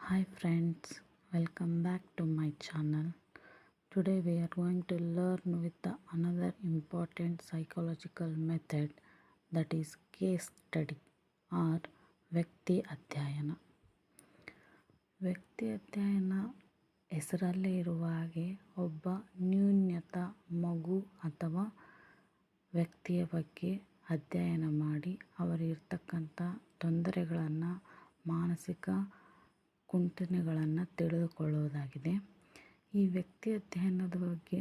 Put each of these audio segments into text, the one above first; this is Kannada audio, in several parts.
Hi friends, welcome back to my channel. Today we are going to learn with another important psychological method, that is case study or ವ್ಯಕ್ತಿ ಅಧ್ಯಯನ. ವ್ಯಕ್ತಿ ಅಧ್ಯಯನ ಹೆಸರಲ್ಲೇ ಇರುವ ಹಾಗೆ ಒಬ್ಬ ನ್ಯೂನತ ಮಗು ಅಥವಾ ವ್ಯಕ್ತಿಯ ಬಗ್ಗೆ ಅಧ್ಯಯನ ಮಾಡಿ ಅವರಿರ್ತಕ್ಕಂಥ ತೊಂದರೆಗಳನ್ನು, ಮಾನಸಿಕ ಕುಂಟನೆಗಳನ್ನು ತಿಳಿದುಕೊಳ್ಳುವುದಾಗಿದೆ. ಈ ವ್ಯಕ್ತಿ ಅಧ್ಯಯನದ ಬಗ್ಗೆ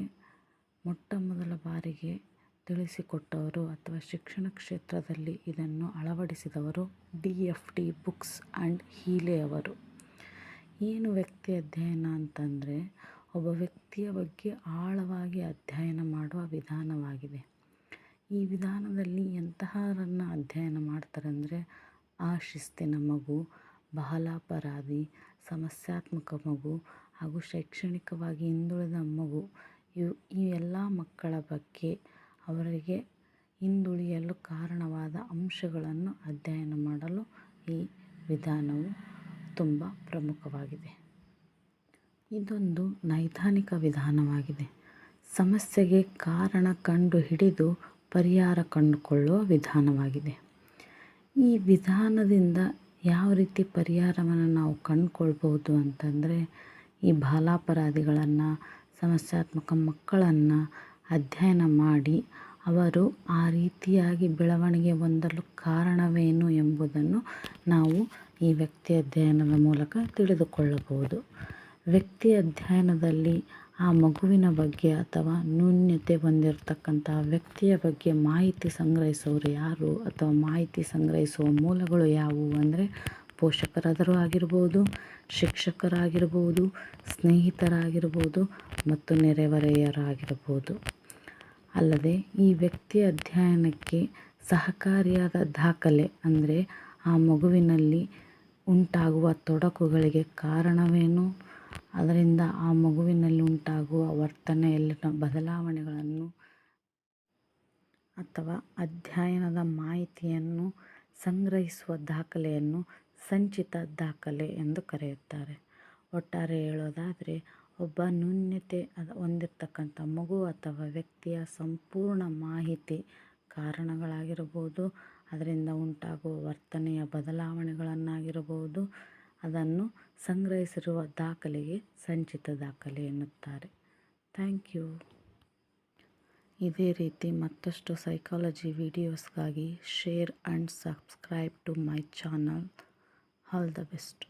ಮೊಟ್ಟ ಮೊದಲ ಬಾರಿಗೆ ತಿಳಿಸಿಕೊಟ್ಟವರು ಅಥವಾ ಶಿಕ್ಷಣ ಕ್ಷೇತ್ರದಲ್ಲಿ ಇದನ್ನು ಅಳವಡಿಸಿದವರು DFT ಬುಕ್ಸ್ ಆ್ಯಂಡ್ ಹೀಲೆ ಅವರು. ಏನು ವ್ಯಕ್ತಿ ಅಧ್ಯಯನ ಅಂತಂದರೆ, ಒಬ್ಬ ವ್ಯಕ್ತಿಯ ಬಗ್ಗೆ ಆಳವಾಗಿ ಅಧ್ಯಯನ ಮಾಡುವ ವಿಧಾನವಾಗಿದೆ. ಈ ವಿಧಾನದಲ್ಲಿ ಎಂತಹರನ್ನು ಅಧ್ಯಯನ ಮಾಡ್ತಾರೆ ಅಂದರೆ, ಅಶಿಸ್ತಿನ ಮಗು, ಬಹಳಾಪರಾಧಿ, ಸಮಸ್ಯಾತ್ಮಕ ಮಗು ಹಾಗೂ ಶೈಕ್ಷಣಿಕವಾಗಿ ಹಿಂದುಳಿದ ಮಗು, ಈ ಎಲ್ಲ ಮಕ್ಕಳ ಬಗ್ಗೆ ಅವರಿಗೆ ಹಿಂದುಳಿಯಲು ಕಾರಣವಾದ ಅಂಶಗಳನ್ನು ಅಧ್ಯಯನ ಮಾಡಲು ಈ ವಿಧಾನವು ತುಂಬ ಪ್ರಮುಖವಾಗಿದೆ. ಇದೊಂದು ನೈದಾನಿಕ ವಿಧಾನವಾಗಿದೆ. ಸಮಸ್ಯೆಗೆ ಕಾರಣ ಕಂಡುಹಿಡಿದು ಪರಿಹಾರ ಕಂಡುಕೊಳ್ಳುವ ವಿಧಾನವಾಗಿದೆ. ಈ ವಿಧಾನದಿಂದ ಯಾವ ರೀತಿ ಪರಿಹಾರವನ್ನು ನಾವು ಕಂಡುಕೊಳ್ಬೋದು ಅಂತಂದರೆ, ಈ ಬಾಲಾಪರಾಧಿಗಳನ್ನು, ಸಮಸ್ಯಾತ್ಮಕ ಮಕ್ಕಳನ್ನು ಅಧ್ಯಯನ ಮಾಡಿ ಅವರು ಆ ರೀತಿಯಾಗಿ ಬೆಳವಣಿಗೆ ಹೊಂದಲು ಕಾರಣವೇನು ಎಂಬುದನ್ನು ನಾವು ಈ ವ್ಯಕ್ತಿ ಅಧ್ಯಯನದ ಮೂಲಕ ತಿಳಿದುಕೊಳ್ಳಬಹುದು. ವ್ಯಕ್ತಿ ಅಧ್ಯಯನದಲ್ಲಿ ಆ ಮಗುವಿನ ಬಗ್ಗೆ ಅಥವಾ ನ್ಯೂನತೆ ಹೊಂದಿರತಕ್ಕಂಥ ವ್ಯಕ್ತಿಯ ಬಗ್ಗೆ ಮಾಹಿತಿ ಸಂಗ್ರಹಿಸೋರು ಯಾರು ಅಥವಾ ಮಾಹಿತಿ ಸಂಗ್ರಹಿಸುವ ಮೂಲಗಳು ಯಾವುವು ಅಂದರೆ, ಪೋಷಕರಾದರೂ ಆಗಿರ್ಬೋದು, ಶಿಕ್ಷಕರಾಗಿರ್ಬೋದು, ಸ್ನೇಹಿತರಾಗಿರ್ಬೋದು ಮತ್ತು ನೆರೆಹೊರೆಯವರಾಗಿರ್ಬೋದು. ಅಲ್ಲದೆ ಈ ವ್ಯಕ್ತಿ ಅಧ್ಯಯನಕ್ಕೆ ಸಹಕಾರಿಯಾದ ದಾಖಲೆ ಅಂದರೆ, ಆ ಮಗುವಿನಲ್ಲಿ ಉಂಟಾಗುವ ತೊಡಕುಗಳಿಗೆ ಕಾರಣವೇನು, ಅದರಿಂದ ಆ ಮಗುವಿನಲ್ಲಿ ಉಂಟಾಗುವ ವರ್ತನೆಯಲ್ಲಿನ ಬದಲಾವಣೆಗಳನ್ನು ಅಥವಾ ಅಧ್ಯಯನದ ಮಾಹಿತಿಯನ್ನು ಸಂಗ್ರಹಿಸುವ ದಾಖಲೆಯನ್ನು ಸಂಚಿತ ದಾಖಲೆ ಎಂದು ಕರೆಯುತ್ತಾರೆ. ಒಟ್ಟಾರೆ ಹೇಳೋದಾದರೆ, ಒಬ್ಬ ನ್ಯೂನತೆ ಹೊಂದಿರತಕ್ಕಂಥ ಮಗು ಅಥವಾ ವ್ಯಕ್ತಿಯ ಸಂಪೂರ್ಣ ಮಾಹಿತಿ, ಕಾರಣಗಳಾಗಿರ್ಬೋದು, ಅದರಿಂದ ಉಂಟಾಗುವ ವರ್ತನೆಯ ಬದಲಾವಣೆಗಳನ್ನಾಗಿರಬಹುದು, ಅದನ್ನು ಸಂಗ್ರಹಿಸಿರುವ ದಾಖಲೆಗೆ ಸಂಚಿತ ದಾಖಲೆ ಎನ್ನುತ್ತಾರೆ. Thank you. ಇದೇ ರೀತಿ ಮತ್ತಷ್ಟು ಸೈಕಾಲಜಿ ವಿಡಿಯೋಸ್ಗಾಗಿ share and subscribe to my channel. All the best.